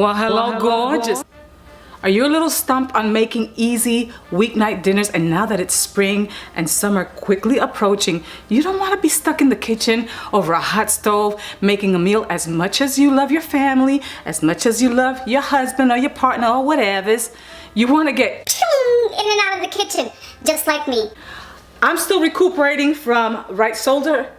Well, hello, gorgeous. Are you a little stumped on making easy weeknight dinners, and now that it's spring and summer quickly approaching, you don't want to be stuck in the kitchen over a hot stove making a meal as much as you love your family, as much as you love your husband or your partner or whatever's. You want to get in and out of the kitchen, just like me. I'm still recuperating from right shoulder.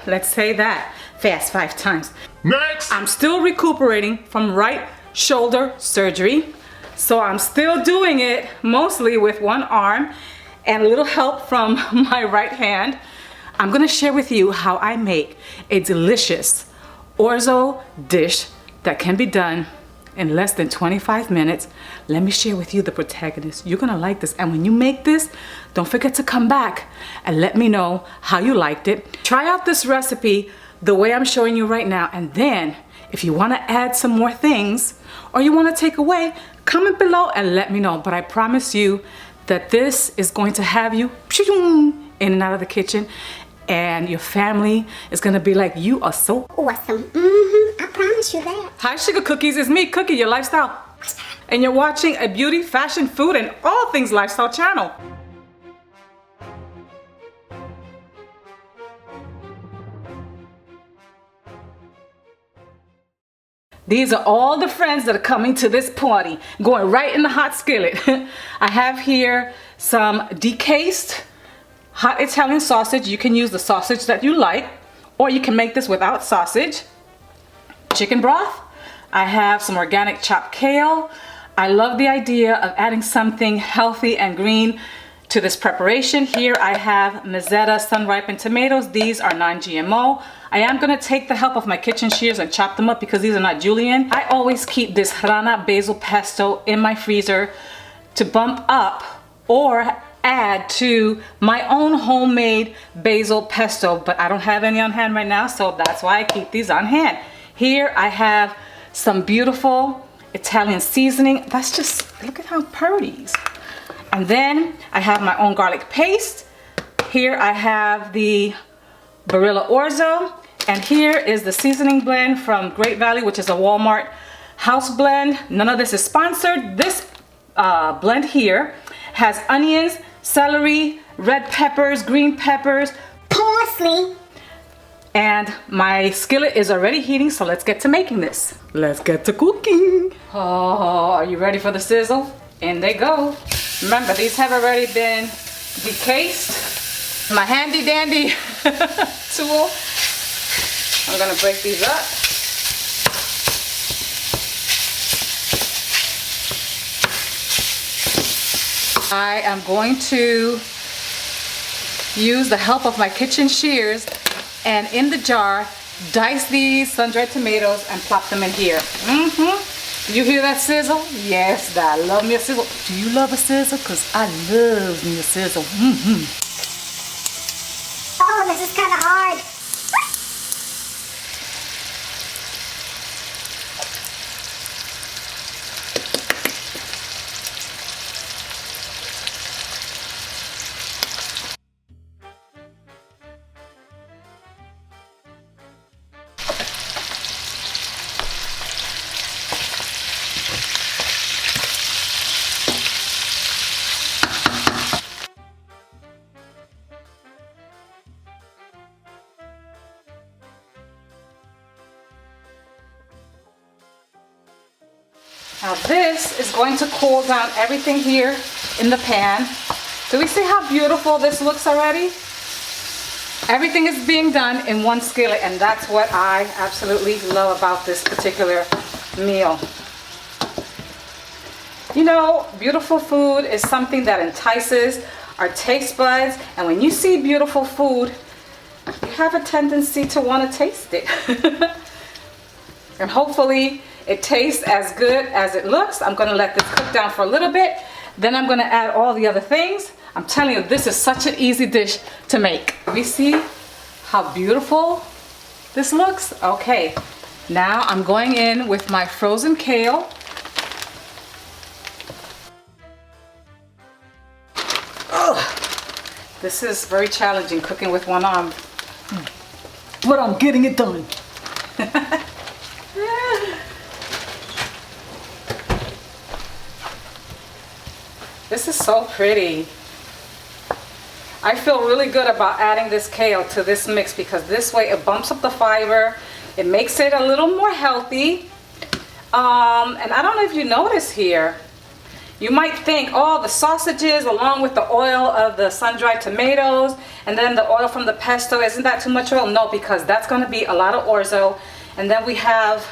Let's say that fast 5 times. Next! I'm still recuperating from right shoulder surgery, so I'm still doing it mostly with one arm and a little help from my right hand. I'm gonna share with you how I make a delicious orzo dish that can be done in less than 25 minutes. Let me share with you the protagonist. You're gonna like this, and when you make this, don't forget to come back and let me know how you liked it. Try out this recipe the way I'm showing you right now, and then if you want to add some more things or you want to take away, comment below and let me know. But I promise you that this is going to have you in and out of the kitchen, and your family is going to be like, you are so awesome. I promise you that. Hi Sugar Cookies, it's me, Cookie, your lifestyle, and you're watching a beauty, fashion, food, and all things lifestyle channel. These are all the friends that are coming to this party, going right in the hot skillet. I have here some decased hot Italian sausage. You can use the sausage that you like, or you can make this without sausage. Chicken broth. I have some organic chopped kale. I love the idea of adding something healthy and green to this preparation. Here I have Mezzeta sun-ripened tomatoes. These are non-GMO. I am gonna take the help of my kitchen shears and chop them up because these are not julienne. I always keep this Rana basil pesto in my freezer to bump up or add to my own homemade basil pesto, but I don't have any on hand right now, so that's why I keep these on hand. Here I have some beautiful Italian seasoning. That's just, look at how pretty. And then I have my own garlic paste. Here I have the Barilla Orzo. And here is the seasoning blend from Great Value, which is a Walmart house blend. None of this is sponsored. This blend here has onions, celery, red peppers, green peppers, parsley. And my skillet is already heating, so let's get to making this. Let's get to cooking. Oh, are you ready for the sizzle? In they go. Remember, these have already been decased. My handy dandy tool. I'm gonna break these up. I am going to use the help of my kitchen shears, and in the jar, dice these sun-dried tomatoes and plop them in here. You hear that sizzle? Yes, I love me a sizzle. Do you love a sizzle? Because I love me a sizzle. Oh, this is kind of hard. Now this is going to cool down everything here in the pan. Do we see how beautiful this looks already? Everything is being done in one skillet, and that's what I absolutely love about this particular meal. You know, beautiful food is something that entices our taste buds, and when you see beautiful food, you have a tendency to want to taste it. And hopefully it tastes as good as it looks. I'm gonna let this cook down for a little bit. Then I'm gonna add all the other things. I'm telling you, this is such an easy dish to make. We see how beautiful this looks? Okay, now I'm going in with my frozen kale. Oh, this is very challenging, cooking with one arm. But I'm getting it done. This is so pretty. I feel really good about adding this kale to this mix because this way it bumps up the fiber. It makes it a little more healthy. And I don't know if you notice here, you might think, oh, the sausages along with the oil of the sun-dried tomatoes and then the oil from the pesto, isn't that too much oil? No, because that's going to be a lot of orzo. And then we have,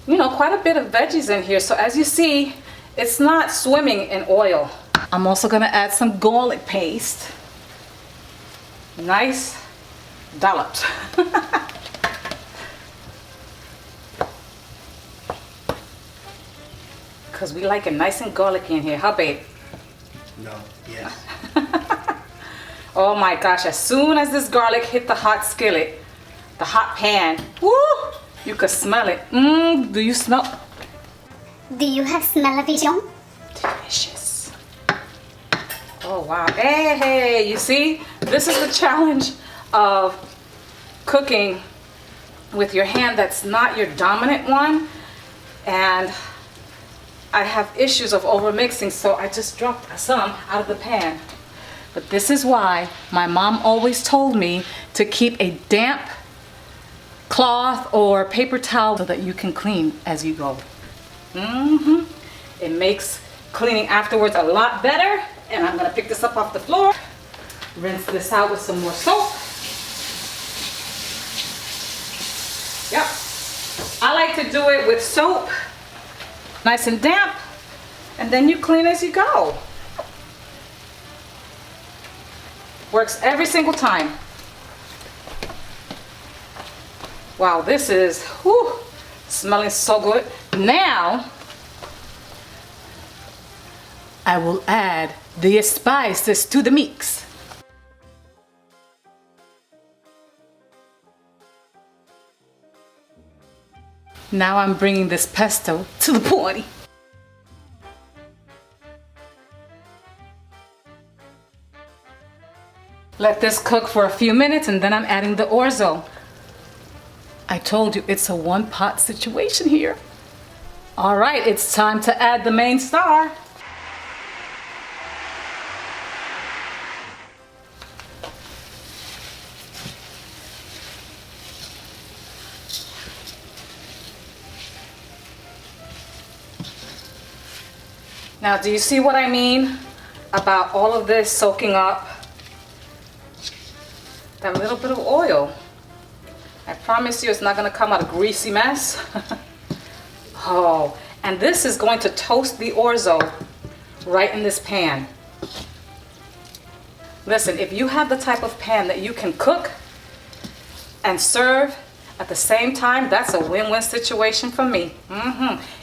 you know, quite a bit of veggies in here. So as you see, it's not swimming in oil. I'm also going to add some garlic paste. Nice dollops. Because we like it nice and garlicky in here. Huh, babe? No, yes. Oh my gosh, as soon as this garlic hit the hot skillet, the hot pan, woo, you could smell it. Do you smell? Do you have smell-o-vision? Delicious. Oh wow. Hey, you see? This is the challenge of cooking with your hand that's not your dominant one. And I have issues of over mixing, so I just dropped some out of the pan. But this is why my mom always told me to keep a damp cloth or paper towel so that you can clean as you go. It makes cleaning afterwards a lot better. And I'm gonna pick this up off the floor, rinse this out with some more soap. Yep, I like to do it with soap, nice and damp, and then you clean as you go. Works every single time. Wow, this is smelling so good. Now, I will add the spices to the mix. Now I'm bringing this pesto to the party. Let this cook for a few minutes and then I'm adding the orzo. I told you it's a one-pot situation here. All right, it's time to add the main star. Now, do you see what I mean about all of this soaking up that little bit of oil? I promise you it's not going to come out a greasy mess. Oh, and this is going to toast the orzo right in this pan. Listen, if you have the type of pan that you can cook and serve at the same time, that's a win-win situation for me.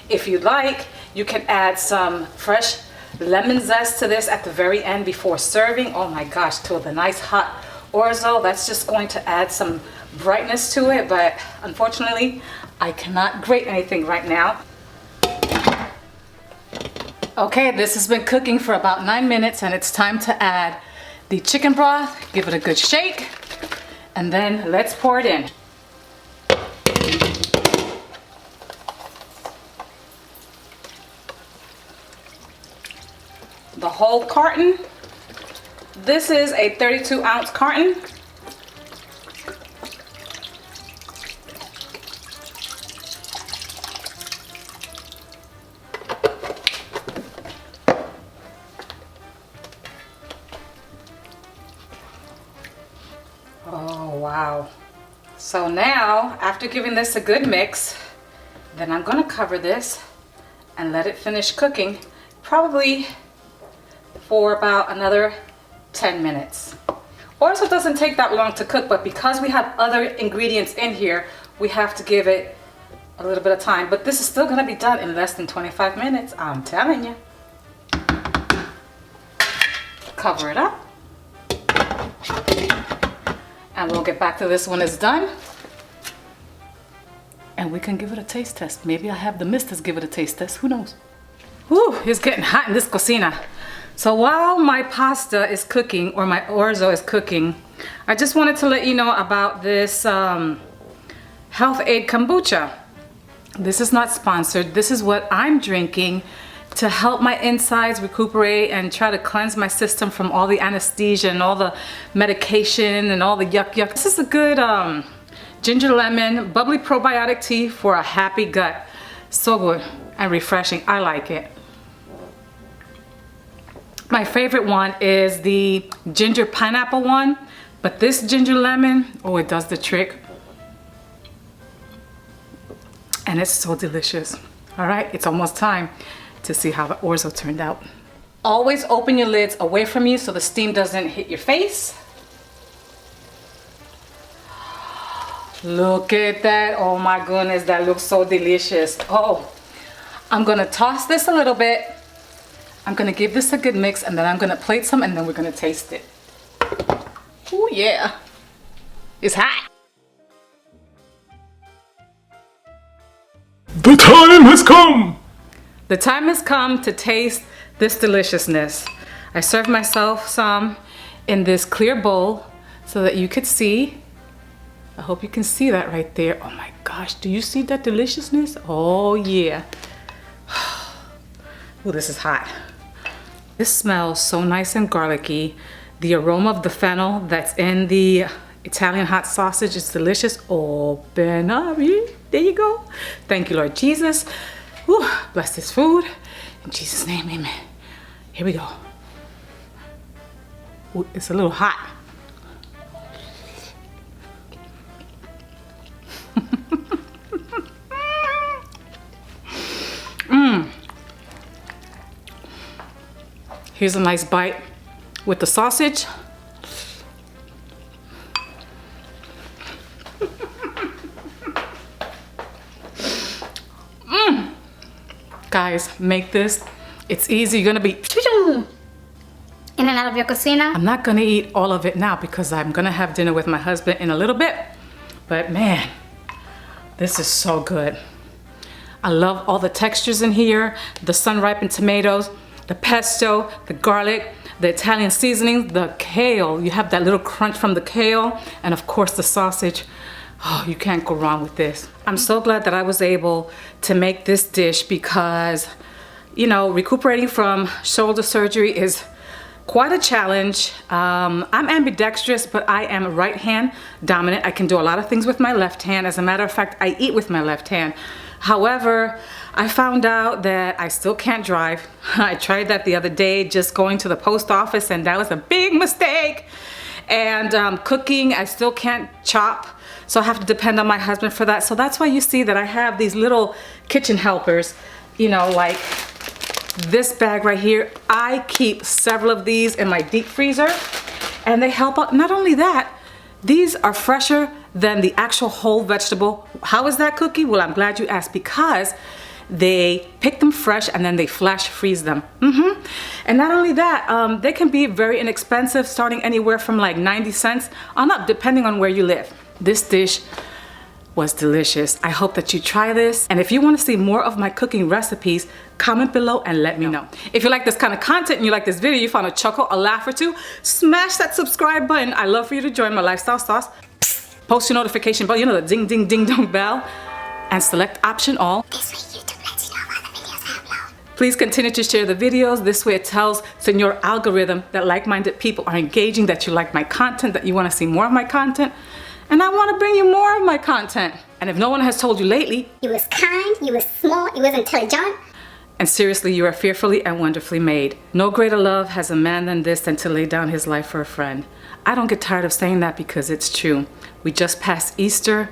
If you like, you can add some fresh lemon zest to this at the very end before serving. Oh my gosh, to the nice hot orzo, that's just going to add some brightness to it, but unfortunately, I cannot grate anything right now. Okay, this has been cooking for about 9 minutes and it's time to add the chicken broth. Give it a good shake, and then let's pour it in. The whole carton. This is a 32-ounce carton. Oh wow. So now, after giving this a good mix, then I'm gonna cover this and let it finish cooking, probably for about another 10 minutes. Orzo doesn't take that long to cook, but because we have other ingredients in here, we have to give it a little bit of time. But this is still gonna be done in less than 25 minutes, I'm telling you. Cover it up. And we'll get back to this when it's done. And we can give it a taste test. Maybe I'll have the misters give it a taste test, who knows? Whew, it's getting hot in this cocina. So while my pasta is cooking, or my orzo is cooking, I just wanted to let you know about this Health Aid kombucha. This is not sponsored. This is what I'm drinking to help my insides recuperate and try to cleanse my system from all the anesthesia and all the medication and all the yuck. This is a good ginger lemon bubbly probiotic tea for a happy gut. So good and refreshing. I like it. My favorite one is the ginger pineapple one, but this ginger lemon, oh, it does the trick. And it's so delicious. All right, it's almost time to see how the orzo turned out. Always open your lids away from you so the steam doesn't hit your face. Look at that. Oh my goodness, that looks so delicious. Oh, I'm gonna toss this a little bit. I'm gonna give this a good mix, and then I'm gonna plate some, and then we're gonna taste it. Oh yeah, it's hot. The time has come! The time has come to taste this deliciousness. I served myself some in this clear bowl so that you could see. I hope you can see that right there. Oh my gosh, do you see that deliciousness? Oh yeah. Oh, this is hot. This smells so nice and garlicky. The aroma of the fennel that's in the Italian hot sausage is delicious. Oh, Benavi, there you go. Thank you, Lord Jesus. Whew, bless this food. In Jesus' name, amen. Here we go. Ooh, it's a little hot. Here's a nice bite with the sausage. Guys, make this. It's easy. You're gonna be In and out of your cocina. I'm not gonna eat all of it now because I'm gonna have dinner with my husband in a little bit. But man, this is so good. I love all the textures in here. The sun-ripened tomatoes, the pesto, the garlic, the Italian seasoning, the kale. You have that little crunch from the kale, and of course the sausage. Oh, you can't go wrong with this. I'm so glad that I was able to make this dish because, you know, recuperating from shoulder surgery is quite a challenge. I'm ambidextrous, but I am right hand dominant. I can do a lot of things with my left hand. As a matter of fact, I eat with my left hand. However, I found out that I still can't drive. I tried that the other day, just going to the post office, and that was a big mistake. And cooking, I still can't chop. So I have to depend on my husband for that. So that's why you see that I have these little kitchen helpers, you know, like this bag right here. I keep several of these in my deep freezer, and they help out. Not only that, these are fresher than the actual whole vegetable. How is that, Cookie? Well, I'm glad you asked, because they pick them fresh and then they flash freeze them. And not only that, they can be very inexpensive, starting anywhere from like 90 cents on up, depending on where you live. This dish was delicious. I hope that you try this. And if you want to see more of my cooking recipes, comment below and let me know. If you like this kind of content and you like this video, you found a chuckle, a laugh or two, smash that subscribe button. I love for you to join my lifestyle sauce. Post your notification bell, you know, the ding ding ding dong bell, and select option all. This way YouTube lets you know about the videos I upload. Please continue to share the videos. This way it tells Senor algorithm that like-minded people are engaging, that you like my content, that you want to see more of my content. And I want to bring you more of my content. And if no one has told you lately, You was kind, you was smart, you was intelligent. and seriously, you are fearfully and wonderfully made. No greater love has a man than this, than to lay down his life for a friend. I don't get tired of saying that because it's true. We just passed Easter,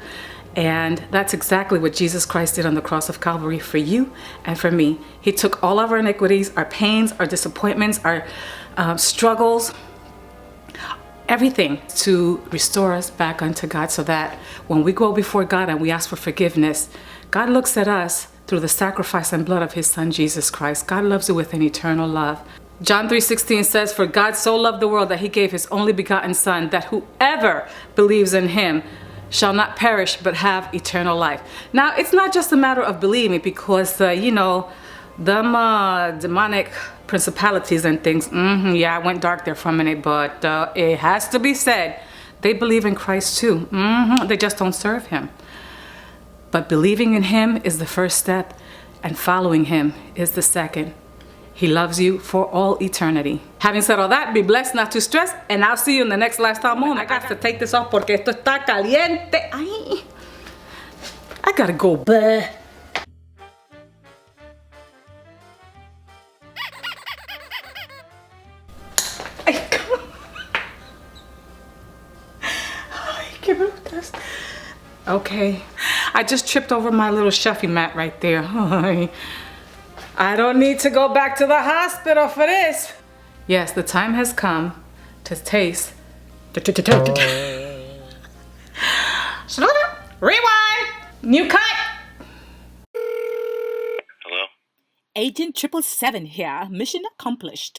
and that's exactly what Jesus Christ did on the cross of Calvary for you and for me. He took all of our iniquities, our pains, our disappointments, our struggles, everything, to restore us back unto God, so that when we go before God and we ask for forgiveness, God looks at us through the sacrifice and blood of his son, Jesus Christ. God loves you with an eternal love. John 3:16 says, "For God so loved the world that he gave his only begotten son, that whoever believes in him shall not perish but have eternal life." Now, it's not just a matter of believing, because, you know, them demonic principalities and things, yeah, I went dark there for a minute, but it has to be said, they believe in Christ too. They just don't serve him. But believing in him is the first step, and following him is the second. He loves you for all eternity. Having said all that, be blessed, not too stressed, and I'll see you in the next lifestyle moment. I got to take this off porque esto está caliente. Ay. I gotta go. Bleh. Ay, come on. Ay, qué brutas. Okay, I just tripped over my little chefy mat right there. I don't need to go back to the hospital for this. Yes, the time has come to taste. Rewind! New cut! Hello? Agent 777 here. Mission accomplished.